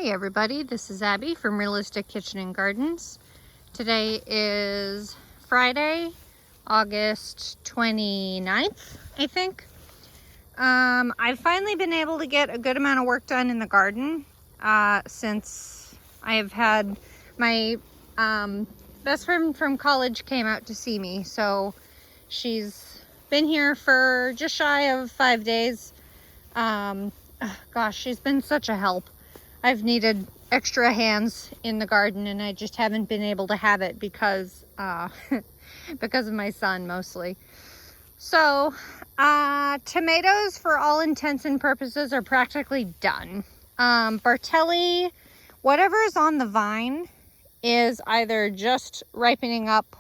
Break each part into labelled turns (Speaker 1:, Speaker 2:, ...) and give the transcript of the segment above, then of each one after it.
Speaker 1: Hey everybody, this is Abby from Realistic Kitchen and Gardens. Today is Friday, August 29th, I think. I've finally been able to get a good amount of work done in the garden since I have had my best friend from college came out to see me. So she's been here for just shy of 5 days. Gosh, she's been such a help. I've needed extra hands in the garden and I just haven't been able to have it because because of my son mostly. So tomatoes for all intents and purposes are practically done. Bartelli, whatever is on the vine is either just ripening up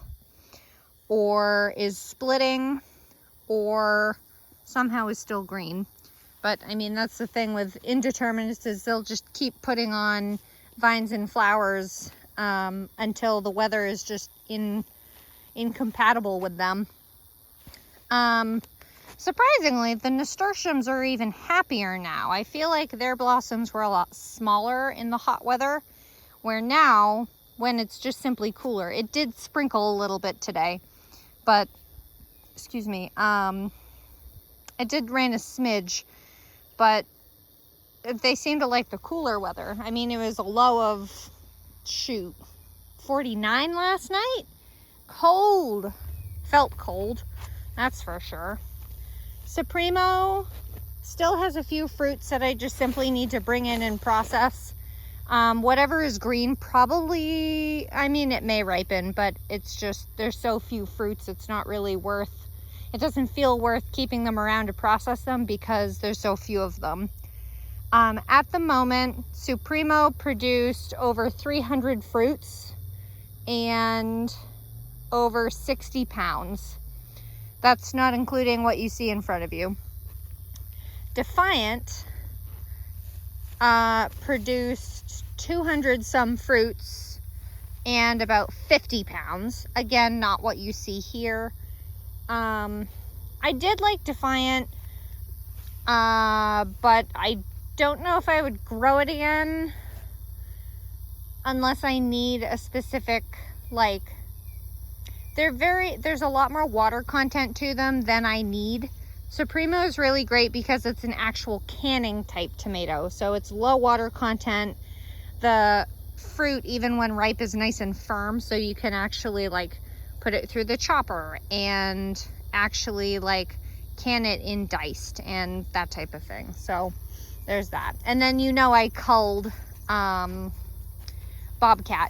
Speaker 1: or is splitting or somehow is still green. But I mean, that's the thing with indeterminates, is they'll just keep putting on vines and flowers until the weather is just incompatible with them. Surprisingly, the nasturtiums are even happier now. I feel like their blossoms were a lot smaller in the hot weather, where now, when it's just simply cooler, it did sprinkle a little bit today, but, excuse me, it did rain a smidge. But they seem to like the cooler weather. I mean, it was a low of, 49 last night? Cold. Felt cold, that's for sure. Supremo still has a few fruits that I just simply need to bring in and process. Whatever is green probably, I mean, it may ripen, but it's just, there's so few fruits, it's not really worth, it doesn't feel worth keeping them around to process them because there's so few of them. At the moment, Supremo produced over 300 fruits and over 60 pounds. That's not including what you see in front of you. Defiant produced 200 some fruits and about 50 pounds. Again, not what you see here. I did like Defiant, but I don't know if I would grow it again unless I need a specific, like, there's a lot more water content to them than I need. Supremo is really great because it's an actual canning type tomato, so it's low water content. The fruit, even when ripe, is nice and firm, so you can actually like put it through the chopper and actually like can it in diced and that type of thing. So there's that. And then, you know, I culled Bobcat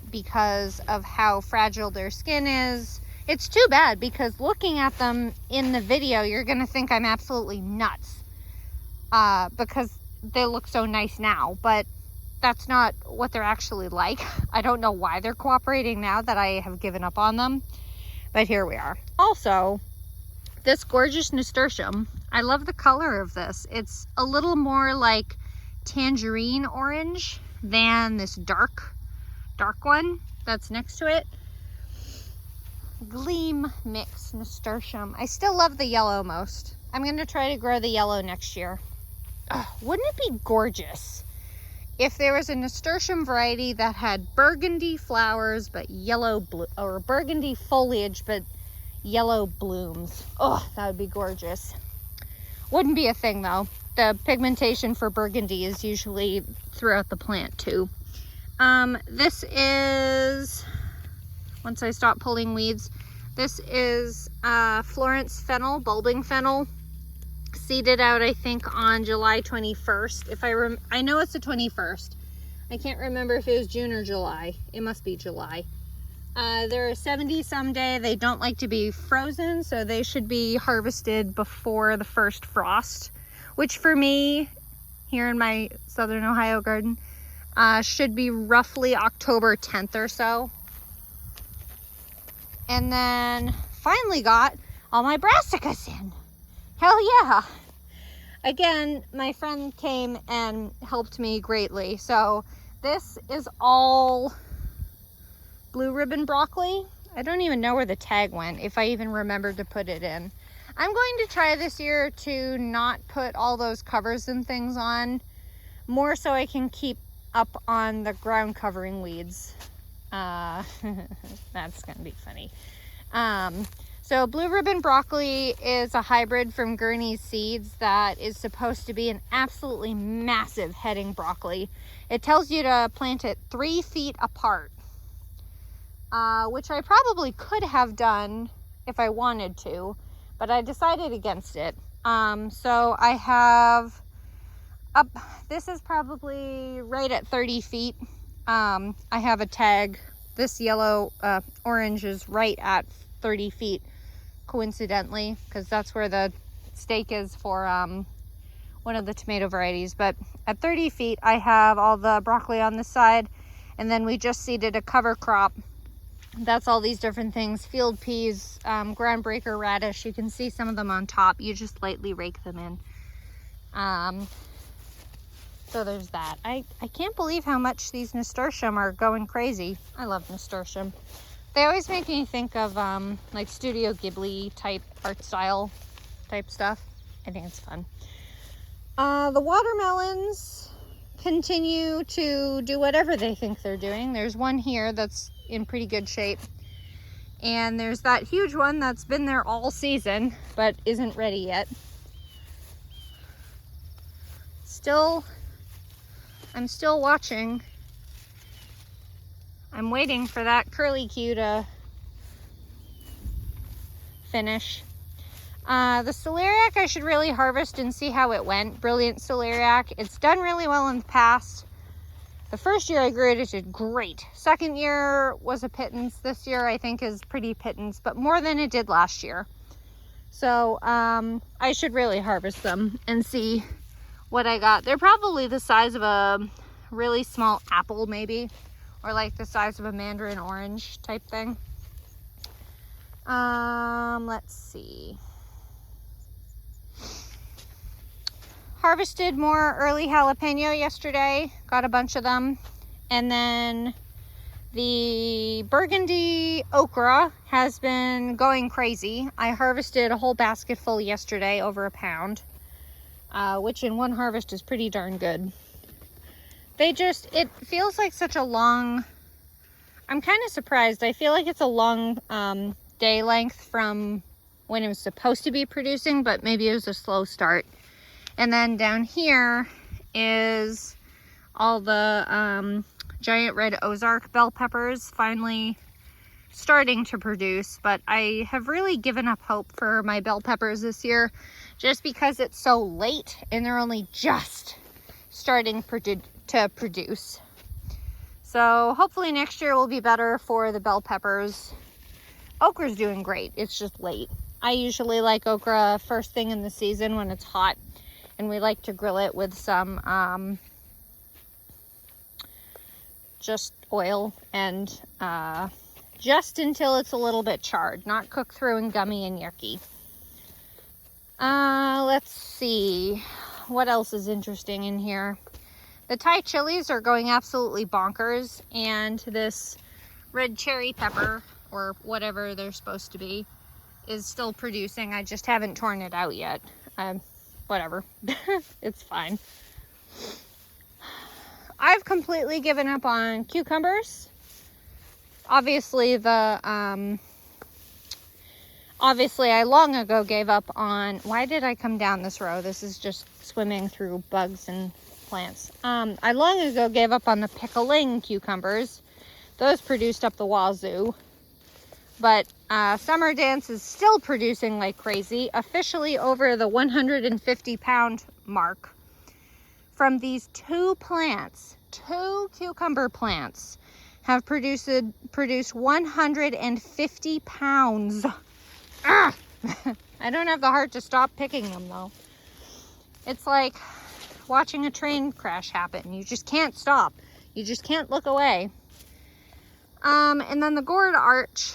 Speaker 1: because of how fragile their skin is. It's too bad because looking at them in the video, you're gonna think I'm absolutely nuts because they look so nice now, but that's not what they're actually like. I don't know why they're cooperating now that I have given up on them. But here we are. Also, this gorgeous nasturtium, I love the color of this. It's a little more like tangerine orange than this dark one that's next to it. Gleam mix nasturtium. I still love the yellow most. I'm going to try to grow the yellow next year. Wouldn't it be gorgeous if there was a nasturtium variety that had burgundy flowers but yellow blue, or burgundy foliage but yellow blooms? Oh, that would be gorgeous. Wouldn't be a thing though. The pigmentation for burgundy is usually throughout the plant too. This is, once I stop pulling weeds, this is Florence fennel, bulbing fennel, seeded out I think on July 21st. I know it's the 21st. I can't remember if it was June or July. It must be July. They're 70 someday. They don't like to be frozen, so they should be harvested before the first frost, which for me, here in my Southern Ohio garden, should be roughly October 10th or so. And then finally got all my brassicas in. Hell yeah. Again, my friend came and helped me greatly. So this is all blue ribbon broccoli. I don't even know where the tag went, if I even remembered to put it in. I'm going to try this year to not put all those covers and things on, more so I can keep up on the ground covering weeds. That's gonna be funny. So blue ribbon broccoli is a hybrid from Gurney's Seeds that is supposed to be an absolutely massive heading broccoli. It tells you to plant it 3 feet apart, which I probably could have done if I wanted to, but I decided against it. So I have up, this is probably right at 30 feet. I have a tag. This yellow, orange is right at 30 feet, coincidentally, because that's where the stake is for one of the tomato varieties. But at 30 feet, I have all the broccoli on this side, and then we just seeded a cover crop. That's all these different things: field peas, groundbreaker radish. You can see some of them on top. You just lightly rake them in. So there's that. I can't believe how much these nasturtium are going crazy. I love nasturtium. They always make me think of like Studio Ghibli type art style type stuff. I think it's fun. The watermelons continue to do whatever they think they're doing. There's one here that's in pretty good shape. And there's that huge one that's been there all season, but isn't ready yet. I'm still watching. I'm waiting for that curly Q to finish. The celeriac I should really harvest and see how it went. Brilliant celeriac. It's done really well in the past. The first year I grew it, it did great. Second year was a pittance. This year I think is pretty pittance, but more than it did last year. So I should really harvest them and see what I got. They're probably the size of a really small apple maybe, or like the size of a mandarin orange type thing. Let's see. Harvested more early jalapeno yesterday, got a bunch of them. And then the burgundy okra has been going crazy. I harvested a whole basket full yesterday, over a pound, which in one harvest is pretty darn good. It feels like such a long, I'm kind of surprised. I feel like it's a long day length from when it was supposed to be producing, but maybe it was a slow start. And then down here is all the giant red Ozark bell peppers finally starting to produce, but I have really given up hope for my bell peppers this year just because it's so late and they're only just starting to produce. So hopefully next year will be better for the bell peppers. Okra's doing great, it's just late. I usually like okra first thing in the season when it's hot, and we like to grill it with some just oil and just until it's a little bit charred, not cooked through and gummy and yucky. Let's see what else is interesting in here. The Thai chilies are going absolutely bonkers, and this red cherry pepper, or whatever they're supposed to be, is still producing. I just haven't torn it out yet. Whatever. It's fine. I've completely given up on cucumbers. Obviously I long ago gave up on, why did I come down this row? This is just swimming through bugs and plants. I long ago gave up on the pickling cucumbers. Those produced up the wazoo. But Summer Dance is still producing like crazy, officially over the 150 pound mark. From these two plants, 2 cucumber plants have produced 150 pounds. I don't have the heart to stop picking them though. It's like watching a train crash happen. You just can't stop. You just can't look away. And then the gourd arch.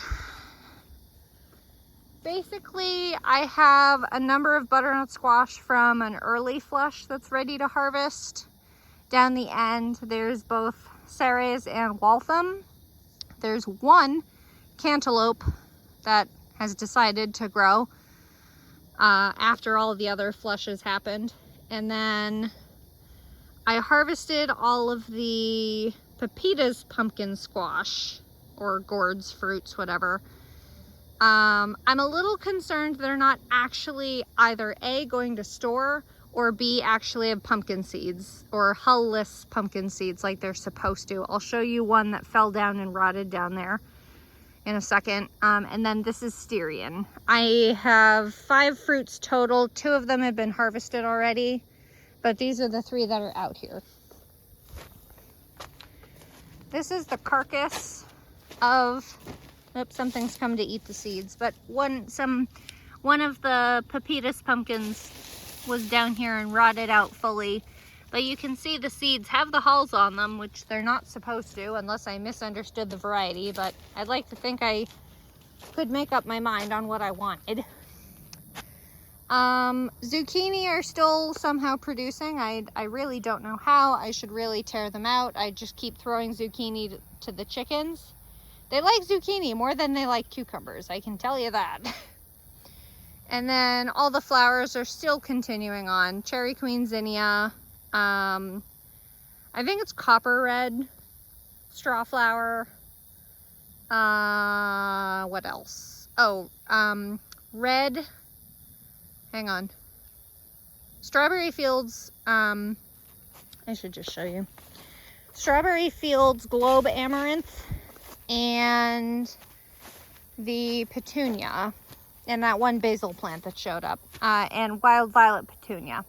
Speaker 1: Basically, I have a number of butternut squash from an early flush that's ready to harvest. Down the end, there's both Ceres and Waltham. There's one cantaloupe that has decided to grow after all the other flushes happened. And then I harvested all of the Pepita's pumpkin squash, or gourds, fruits, whatever. I'm a little concerned they're not actually either A, going to store, or B, actually have pumpkin seeds, or hull-less pumpkin seeds like they're supposed to. I'll show you one that fell down and rotted down there in a second. And then this is Styrian. I have 5 fruits total. 2 of them have been harvested already, but these are the 3 that are out here. This is the carcass of, oops, something's come to eat the seeds, but one of the Pepita's pumpkins was down here and rotted out fully. But you can see the seeds have the hulls on them, which they're not supposed to, unless I misunderstood the variety, but I'd like to think I could make up my mind on what I wanted. Zucchini are still somehow producing. I really don't know how. I should really tear them out. I just keep throwing zucchini to the chickens. They like zucchini more than they like cucumbers, I can tell you that. And then all the flowers are still continuing on. Cherry Queen Zinnia. I think it's copper red, straw flower. What else? Oh, red. Hang on. Strawberry Fields. I should just show you. Strawberry Fields Globe Amaranth and the petunia and that one basil plant that showed up, and wild violet petunia.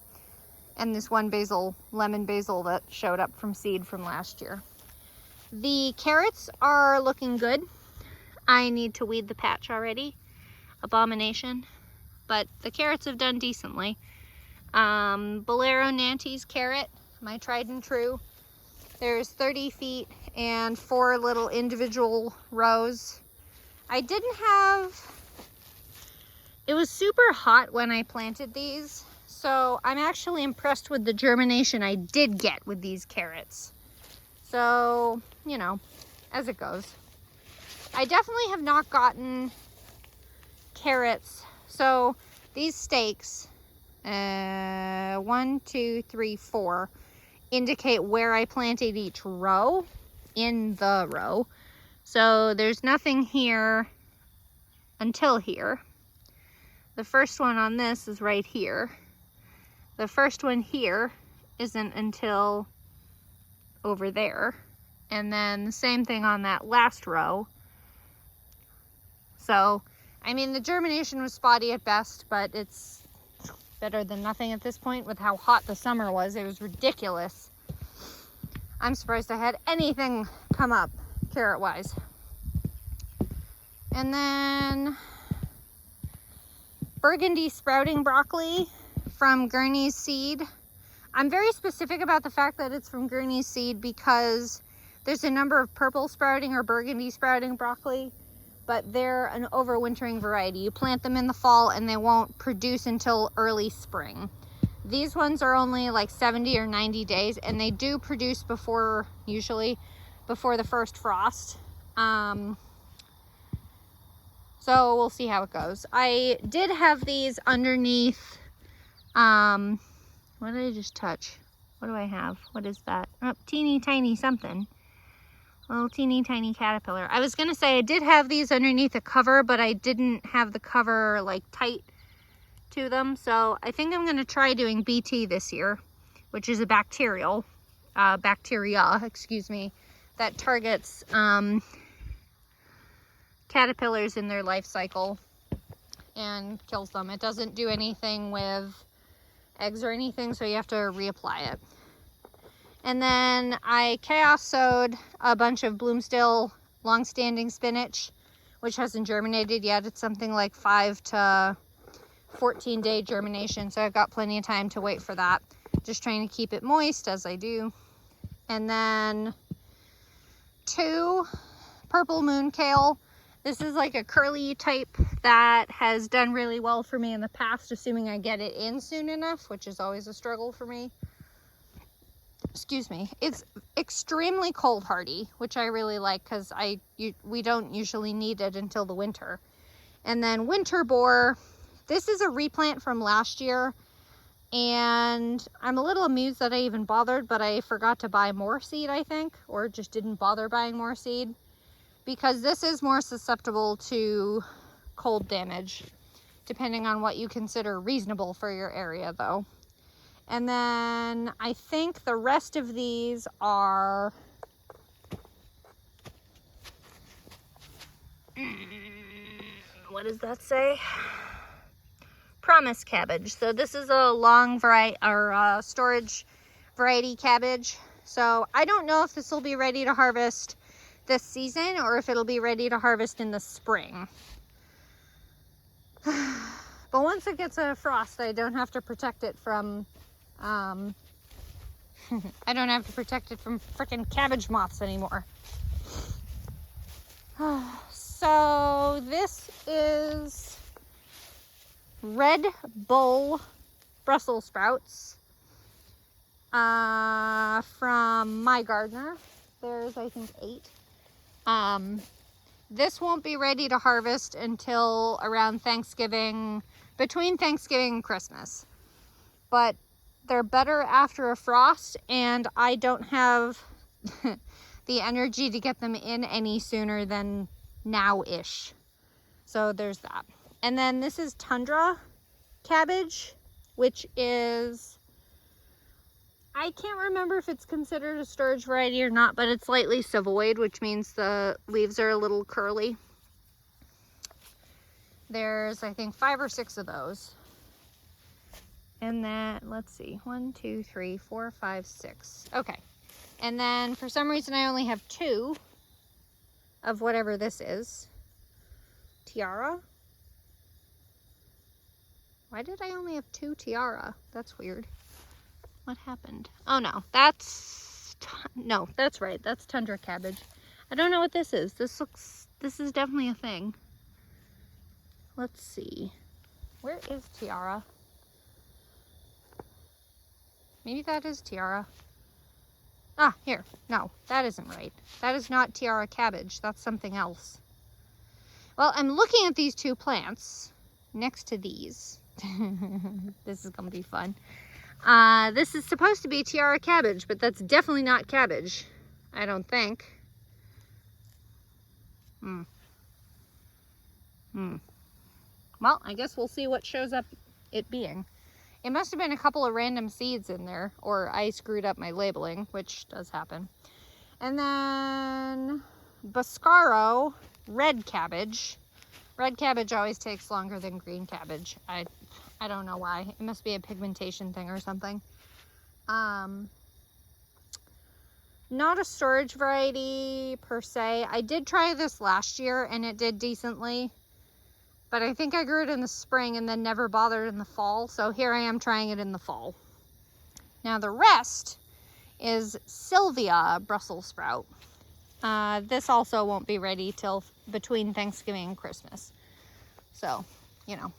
Speaker 1: And this one basil, lemon basil, that showed up from seed from last year. The carrots are looking good. I need to weed the patch already. Abomination. But the carrots have done decently. Bolero Nantes carrot, my tried and true. There's 30 feet and 4 little individual rows. I didn't have... It was super hot when I planted these. So I'm actually impressed with the germination I did get with these carrots. So, you know, as it goes. I definitely have not gotten carrots. So these stakes, 1, 2, 3, 4, indicate where I planted each row in the row. So there's nothing here until here. The first one on this is right here. The first one here isn't until over there. And then the same thing on that last row. So, I mean, the germination was spotty at best, but it's better than nothing at this point with how hot the summer was. It was ridiculous. I'm surprised I had anything come up carrot-wise. And then burgundy sprouting broccoli from Gurney's Seed. I'm very specific about the fact that it's from Gurney's Seed because there's a number of purple sprouting or burgundy sprouting broccoli, but they're an overwintering variety. You plant them in the fall and they won't produce until early spring. These ones are only like 70 or 90 days and they do produce before, usually before the first frost. So we'll see how it goes. I did have these underneath, what did I just touch? What do I have? What is that? Oh, teeny tiny something. Little teeny tiny caterpillar. I was gonna say I did have these underneath a cover, but I didn't have the cover like tight to them. So I think I'm gonna try doing BT this year, which is a bacteria, excuse me, that targets caterpillars in their life cycle and kills them. It doesn't do anything with eggs or anything, so you have to reapply it. And then I chaos sowed a bunch of Bloomsdale long-standing spinach, which hasn't germinated yet. It's something like 5 to 14 day germination, so I've got plenty of time to wait for that. Just trying to keep it moist as I do. And then 2 purple moon kale. This is like a curly type that has done really well for me in the past, assuming I get it in soon enough, which is always a struggle for me. Excuse me. It's extremely cold hardy, which I really like because we don't usually need it until the winter. And then winter boar. This is a replant from last year. And I'm a little amused that I even bothered, but I forgot to buy more seed, I think, or just didn't bother buying more seed, because this is more susceptible to cold damage, depending on what you consider reasonable for your area though. And then I think the rest of these are what does that say? Promise cabbage. So this is a long variety or storage variety cabbage. So I don't know if this will be ready to harvest this season or if it'll be ready to harvest in the spring. But once it gets a frost, I don't have to protect it from I don't have to protect it from freaking cabbage moths anymore. So this is Red Bull Brussels sprouts from my gardener. There's, I think, 8. This won't be ready to harvest until around Thanksgiving, between Thanksgiving and Christmas. But they're better after a frost, and I don't have the energy to get them in any sooner than now-ish. So there's that. And then this is tundra cabbage, which is, I can't remember if it's considered a storage variety or not, but it's lightly savoyed, which means the leaves are a little curly. There's, I think, 5 or 6 of those. And then, let's see, 1, 2, 3, 4, 5, 6. Okay. And then for some reason I only have 2 of whatever this is. Tiara? Why did I only have 2 tiara? That's weird. What happened? Oh no, that's right. That's tundra cabbage. I don't know what this is. This is definitely a thing. Let's see. Where is tiara? Maybe that is tiara. Ah, here. No, that isn't right. That is not tiara cabbage. That's something else. Well, I'm looking at these 2 plants next to these. This is gonna be fun. This is supposed to be tiara cabbage, but that's definitely not cabbage. I don't think. Well, I guess we'll see what shows up it being. It must have been a couple of random seeds in there, or I screwed up my labeling, which does happen. And then Boscaro red cabbage. Red cabbage always takes longer than green cabbage. I don't know why. It must be a pigmentation thing or something. Not a storage variety per se. I did try this last year and it did decently. But I think I grew it in the spring and then never bothered in the fall. So here I am trying it in the fall. Now the rest is Sylvia Brussels sprout. This also won't be ready till between Thanksgiving and Christmas. So, you know.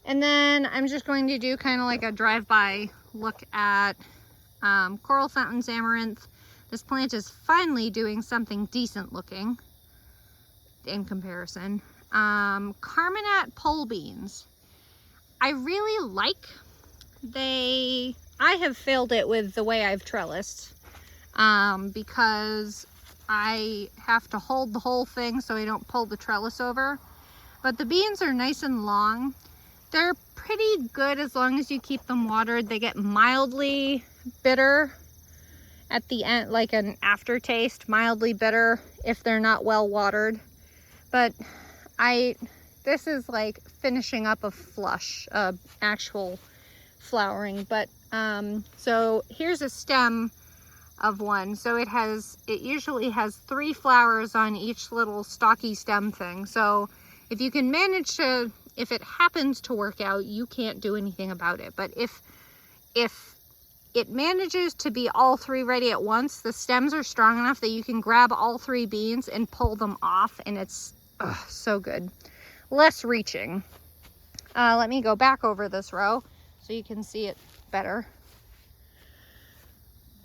Speaker 1: And then I'm just going to do kind of like a drive-by look at Coral Fountains Amaranth. This plant is finally doing something decent looking in comparison. Carmenat pole beans. I really like. I have failed it with the way I've trellised because I have to hold the whole thing so I don't pull the trellis over. But the beans are nice and long. They're pretty good as long as you keep them watered. They get mildly bitter at the end, like an aftertaste, mildly bitter if they're not well watered. But this is like finishing up a flush, actual flowering. But so here's a stem of one. So it usually has 3 flowers on each little stocky stem thing. So if you can manage to, if it happens to work out, you can't do anything about it. But if it manages to be all 3 ready at once, the stems are strong enough that you can grab all 3 beans and pull them off, and it's so good. Less reaching. Let me go back over this row so you can see it better.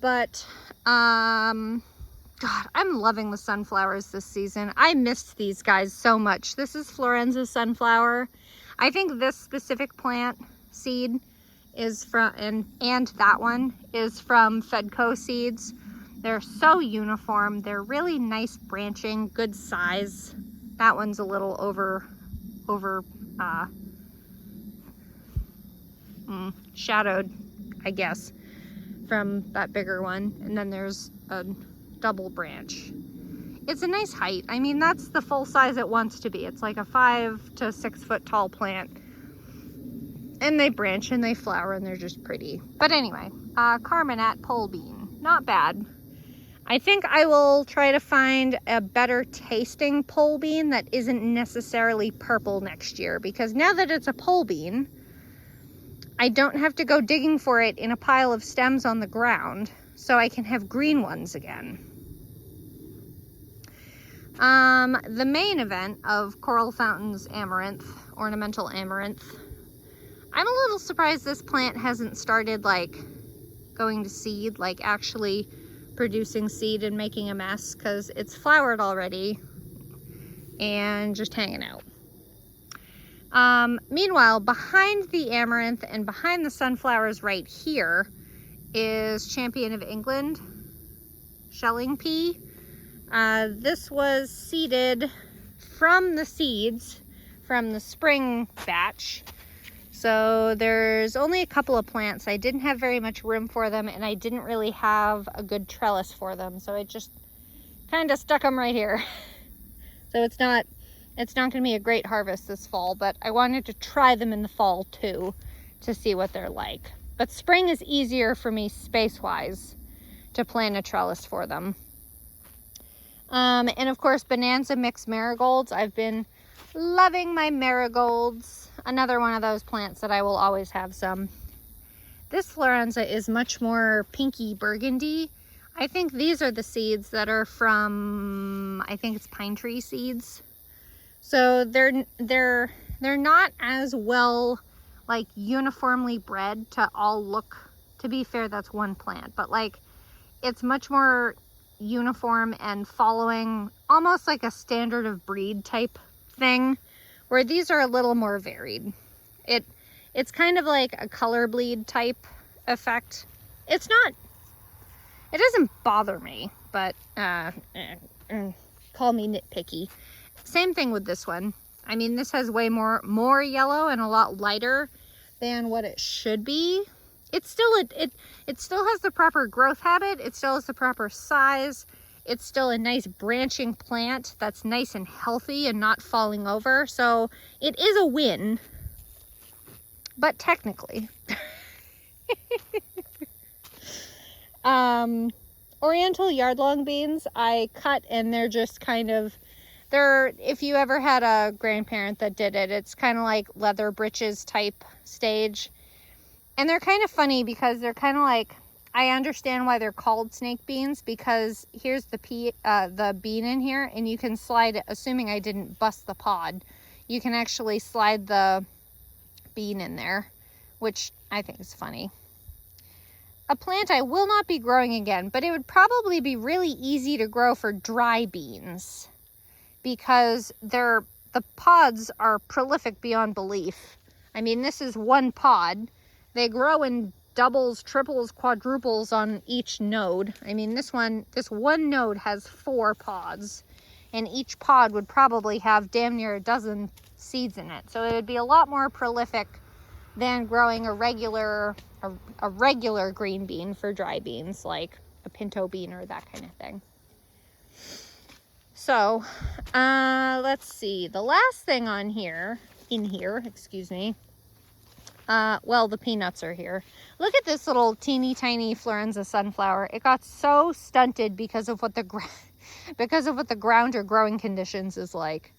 Speaker 1: But God, I'm loving the sunflowers this season. I missed these guys so much. This is Florenza sunflower. I think this specific plant seed is from, and that one is from Fedco Seeds. They're so uniform. They're really nice branching, good size. That one's a little shadowed, I guess, from that bigger one. And then there's a double branch. It's a nice height. I mean, that's the full size it wants to be. It's like a 5 to 6 foot tall plant. And they branch and they flower and they're just pretty. But anyway, Carminate pole bean. Not bad. I think I will try to find a better tasting pole bean that isn't necessarily purple next year, because now that it's a pole bean, I don't have to go digging for it in a pile of stems on the ground, so I can have green ones again. The main event of Coral Fountain's amaranth, ornamental amaranth. I'm a little surprised this plant hasn't started like going to seed, like actually producing seed and making a mess, because it's flowered already and just hanging out. Meanwhile, behind the amaranth and behind the sunflowers right here is Champion of England shelling pea. This was seeded from the seeds from the spring batch. So there's only a couple of plants. I didn't have very much room for them, and I didn't really have a good trellis for them. So I just kind of stuck them right here. So it's not going to be a great harvest this fall, but I wanted to try them in the fall too to see what they're like. But spring is easier for me space-wise to plant a trellis for them. And of course, Bonanza mixed marigolds. I've been loving my marigolds. Another one of those plants that I will always have some. This Florenza is much more pinky burgundy. I think these are the seeds that are from, I think it's pine tree seeds. So they're not as well like uniformly bred to all look. To be fair, that's one plant, but like it's much more uniform and following almost like a standard of breed type thing, where these are a little more varied. It's kind of like a color bleed type effect. It doesn't bother me, but call me nitpicky. Same thing with this one. I mean, this has way more yellow and a lot lighter than what it should be. It still has the proper growth habit. It still has the proper size. It's still a nice branching plant that's nice and healthy and not falling over. So it is a win, but technically. Oriental yard-long beans I cut, and they're just kind of, if you ever had a grandparent that did it, it's kind of like leather breeches type stage. And they're kind of funny because they're kind of like, I understand why they're called snake beans, because here's the bean in here, and you can slide it, assuming I didn't bust the pod, you can actually slide the bean in there, which I think is funny. A plant I will not be growing again, but it would probably be really easy to grow for dry beans, because the pods are prolific beyond belief. I mean, this is one pod. They grow in doubles, triples, quadruples on each node. I mean, this one node has 4 pods, and each pod would probably have damn near a dozen seeds in it. So it would be a lot more prolific than growing a regular green bean for dry beans, like a pinto bean or that kind of thing. So, let's see. The last thing in here, excuse me. Well, the peanuts are here. Look at this little teeny tiny Florenza sunflower. It got so stunted because of what the ground or growing conditions is like.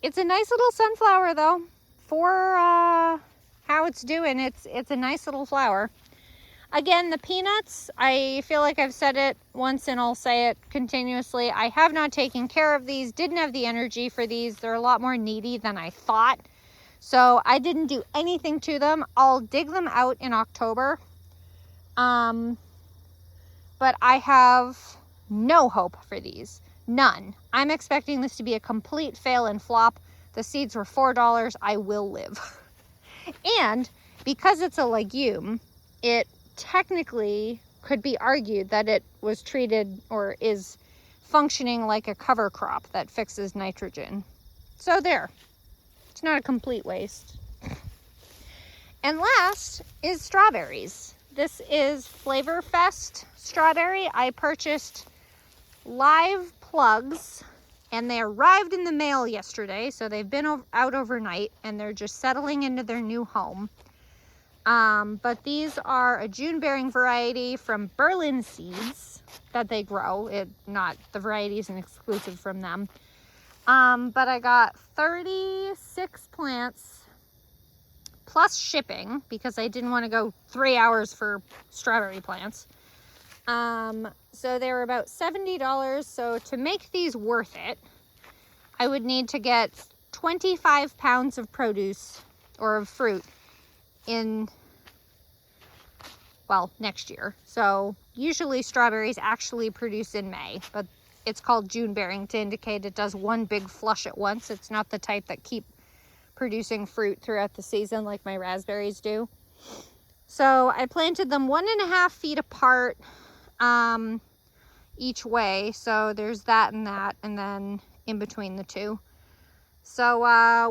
Speaker 1: It's a nice little sunflower though. For how it's doing, it's a nice little flower. Again, the peanuts, I feel like I've said it once and I'll say it continuously. I have not taken care of these, didn't have the energy for these. They're a lot more needy than I thought. So I didn't do anything to them. I'll dig them out in October. But I have no hope for these. None. I'm expecting this to be a complete fail and flop. The seeds were $4. I will live. And because it's a legume, it technically could be argued that it was treated or is functioning like a cover crop that fixes nitrogen. So there, it's not a complete waste. And last is strawberries. This is Flavorfest strawberry. I purchased live plugs and they arrived in the mail yesterday. So they've been out overnight and they're just settling into their new home. But these are a June bearing variety from Berlin Seeds that they grow. Not the variety isn't exclusive from them. But I got 36 plants plus shipping because I didn't want to go 3 hours for strawberry plants. So they were about $70. So to make these worth it, I would need to get 25 pounds of produce or of fruit next year. So usually strawberries actually produce in May, but it's called June bearing to indicate it does one big flush at once. It's not the type that keep producing fruit throughout the season like my raspberries do. So I planted them 1.5 feet apart each way. So there's that, and then in between the two. So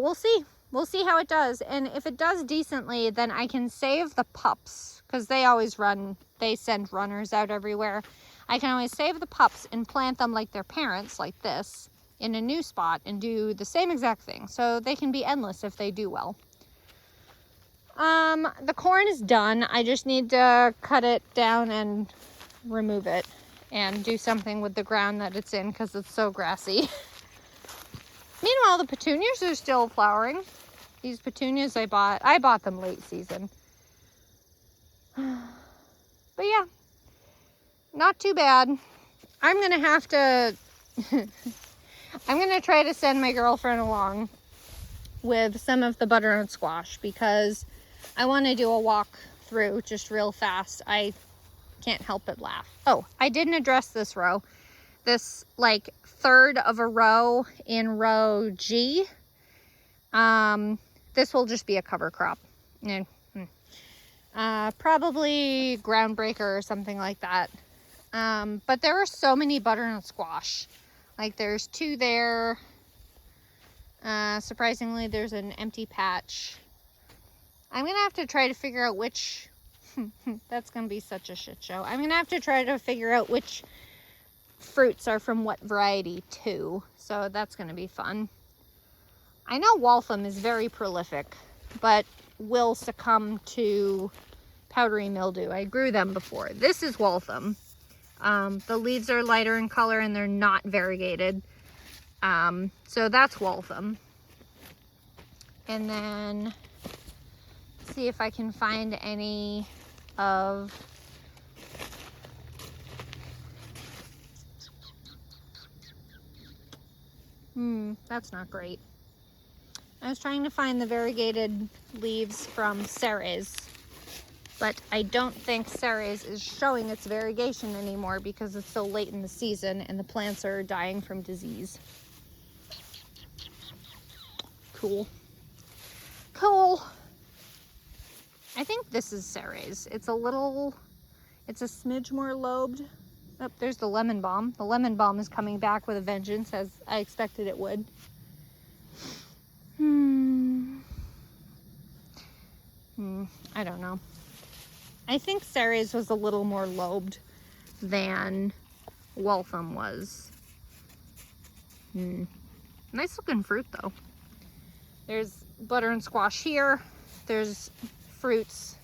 Speaker 1: we'll see. We'll see how it does. And if it does decently, then I can save the pups because they always run. They send runners out everywhere. I can always save the pups and plant them like their parents, like this, in a new spot and do the same exact thing. So they can be endless if they do well. The corn is done. I just need to cut it down and remove it and do something with the ground that it's in because it's so grassy. Meanwhile, the petunias are still flowering. These petunias I bought them late season. But yeah, not too bad. I'm gonna have to I'm gonna try to send my girlfriend along with some of the butternut squash because I want to do a walk through just real fast. I can't help but laugh. Oh, I didn't address this row. This like third of a row in row G. This will just be a cover crop. Probably groundbreaker or something like that. But there are so many butternut squash. Like there's 2 there. Surprisingly, there's an empty patch. I'm gonna have to try to figure out which, that's gonna be such a shit show. I'm gonna have to try to figure out which fruits are from what variety too. So that's gonna be fun. I know Waltham is very prolific, but will succumb to powdery mildew. I grew them before. This is Waltham. The leaves are lighter in color and they're not variegated. So that's Waltham. And then see if I can find any of that's not great. I was trying to find the variegated leaves from Ceres, but I don't think Ceres is showing its variegation anymore because it's so late in the season and the plants are dying from disease. Cool. I think this is Ceres. It's a smidge more lobed. Oh, there's the lemon balm. The lemon balm is coming back with a vengeance, as I expected it would. I don't know. I think Ceres was a little more lobed than Waltham was. Nice looking fruit though. There's butter and squash here. There's fruits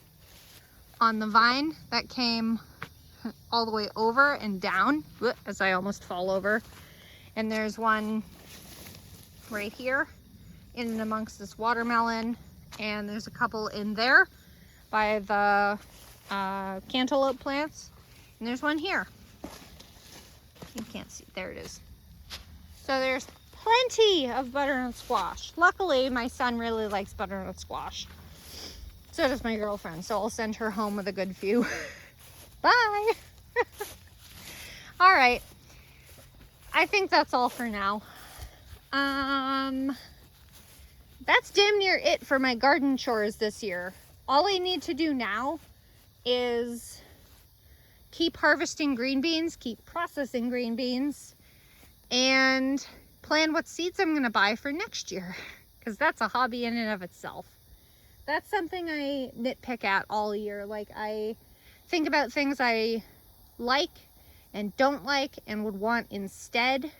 Speaker 1: on the vine that came all the way over and down as I almost fall over. And there's one right here in and amongst this watermelon. And there's a couple in there by the cantaloupe plants. And there's one here. You can't see, there it is. So there's plenty of butternut squash. Luckily, my son really likes butternut squash. So does my girlfriend. So I'll send her home with a good few. Bye. All right. I think that's all for now. That's damn near it for my garden chores this year. all I need to do now is keep harvesting green beans, keep processing green beans, and plan what seeds I'm gonna buy for next year, because that's a hobby in and of itself. That's something I nitpick at all year. Like, I think about things I like and don't like and would want instead,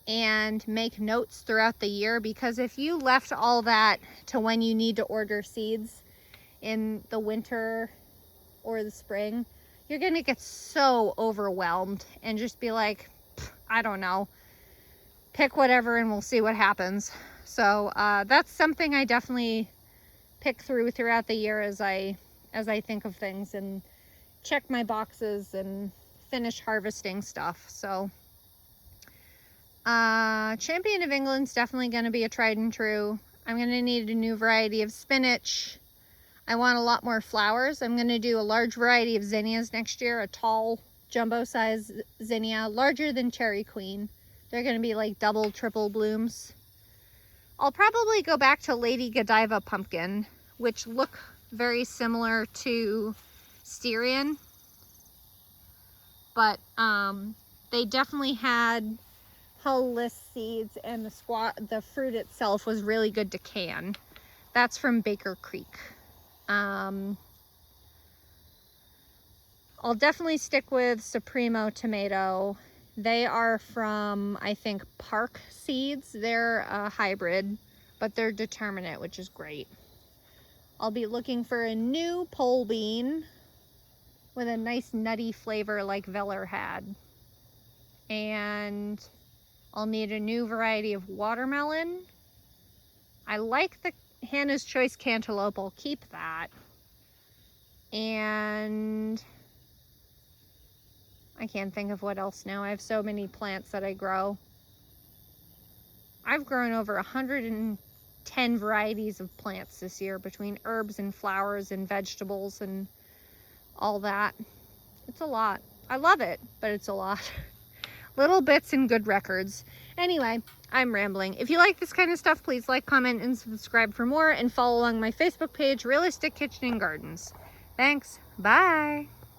Speaker 1: and make notes throughout the year, because if you left all that to when you need to order seeds in the winter or the spring, you're gonna get so overwhelmed and just be like, I don't know, pick whatever and we'll see what happens. So that's something I definitely pick throughout the year as I think of things and check my boxes and finish harvesting stuff. So Champion of England's definitely going to be a tried and true. I'm going to need a new variety of spinach. I want a lot more flowers. I'm going to do a large variety of zinnias next year, a tall jumbo size zinnia, larger than Cherry Queen. They're going to be like double, triple blooms. I'll probably go back to Lady Godiva pumpkin, which look very similar to Styrian, but they definitely had hull list seeds, and the fruit itself was really good to can. That's from Baker Creek. I'll definitely stick with Supremo tomato. They are from, I think, Park Seeds. They're a hybrid, but they're determinate, which is great. I'll be looking for a new pole bean with a nice nutty flavor like Veller had. And I'll need a new variety of watermelon. I like the Hannah's Choice cantaloupe. I'll keep that. And I can't think of what else now. I have so many plants that I grow. I've grown over 110 varieties of plants this year, between herbs and flowers and vegetables and all that. It's a lot. I love it, but it's a lot. Little bits and good records. Anyway, I'm rambling. If you like this kind of stuff, please like, comment, and subscribe for more, and follow along my Facebook page, Realistic Kitchen and Gardens. Thanks. Bye.